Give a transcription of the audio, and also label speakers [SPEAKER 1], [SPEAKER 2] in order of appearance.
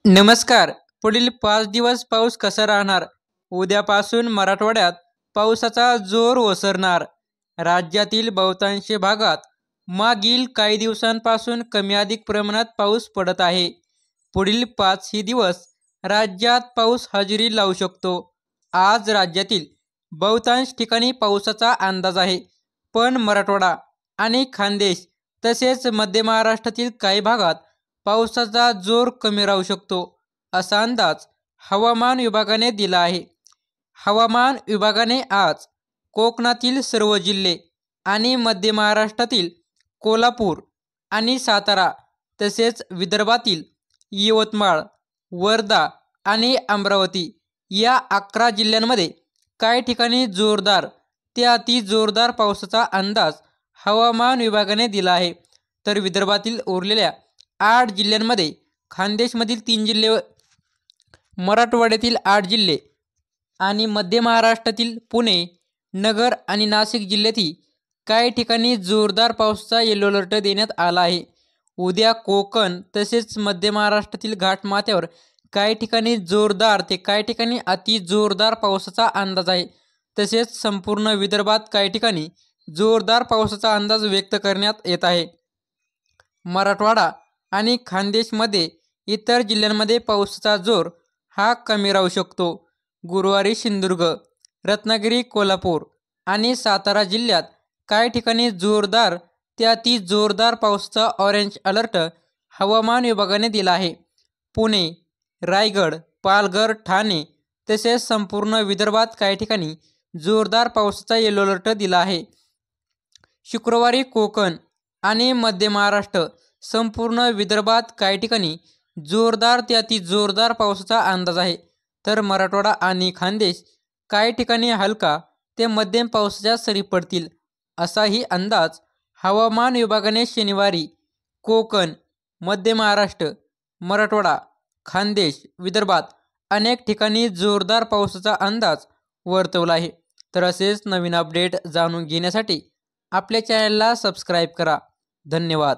[SPEAKER 1] नमस्कार. पुढील 5 दिवस पाऊस कसा राहणार? उद्यापासून मराठवाड्यात पावसाचा जोर ओसरणार. राज्यातील बहुतांश भागात मागील काही दिवसांपासून कमी अधिक प्रमाणात पाऊस पडत आहे. पुढील 5ही दिवस राज्यात पाऊस हजेरी लावू शकतो. आज राज्यातील बहुतांश ठिकाणी पावसाचा अंदाज आहे, पण मराठवाडा आणि खानदेश तसेच मध्य महाराष्ट्रातील काही भागात पावसाचा जोर कमी राहू शकतो, असा अंदाज हवामान विभागाने दिला आहे. हवामान विभागाने आज कोकणातील सर्व जिल्हे आणि मध्य महाराष्ट्रातील कोल्हापूर आणि सातारा तसेच विदर्भातील यवतमाळ, वर्धा आणि अमरावती या 11 जिल्ह्यांमध्ये काही ठिकाणी जोरदार ते अति जोरदार पावसाचा अंदाज हवामान विभागाने दिला आहे. तर विदर्भातील उरलेल्या 8 जिल्ह्यांमध्ये खानदेशमधील 3 जिल्हे, मराठवाड्यातील 8 जिल्हे आणि मध्य महाराष्ट्रातील पुणे, नगर आणि नाशिक जिल्ह्यातील काही ठिकाणी जोरदार पावसाचा येलो अलर्ट देण्यात आला आहे. उद्या कोकण तसेच मध्य महाराष्ट्रातील घाटमाथ्यावर काही ठिकाणी जोरदार ते काही ठिकाणी अति जोरदार पावसाचा अंदाज आहे. तसेच संपूर्ण विदर्भात काही ठिकाणी जोरदार पावसाचा अंदाज व्यक्त करण्यात येत आहे. मराठवाडा आणि खानदेशमध्ये इतर जिल्ह्यांमध्ये पावसाचा जोर हा कमी राहू शकतो. गुरुवारी सिंधुदुर्ग, रत्नागिरी, कोल्हापूर आणि सातारा जिल्ह्यात काही ठिकाणी जोरदार ते अति जोरदार पावसाचा ऑरेंज अलर्ट हवामान विभागाने दिला आहे. पुणे, रायगड, पालघर, ठाणे तसेच संपूर्ण विदर्भात काही ठिकाणी जोरदार पावसाचा येलो अलर्ट दिला आहे. शुक्रवारी कोकण आणि मध्य महाराष्ट्र, संपूर्ण विदर्भात काही ठिकाणी जोरदार ते अति जोरदार पावसाचा अंदाज आहे. तर मराठवाडा आणि खानदेश काही ठिकाणी हलका ते मध्यम पावसाच्या सरी पडतील, असाही अंदाज हवामान विभागाने शनिवारी कोकण, मध्य महाराष्ट्र, मराठवाडा, खानदेश, विदर्भात अनेक ठिकाणी जोरदार पावसाचा अंदाज वर्तवला आहे. तर असेच नवीन अपडेट जाणून घेण्यासाठी आपल्या चॅनलला सबस्क्राईब करा. धन्यवाद.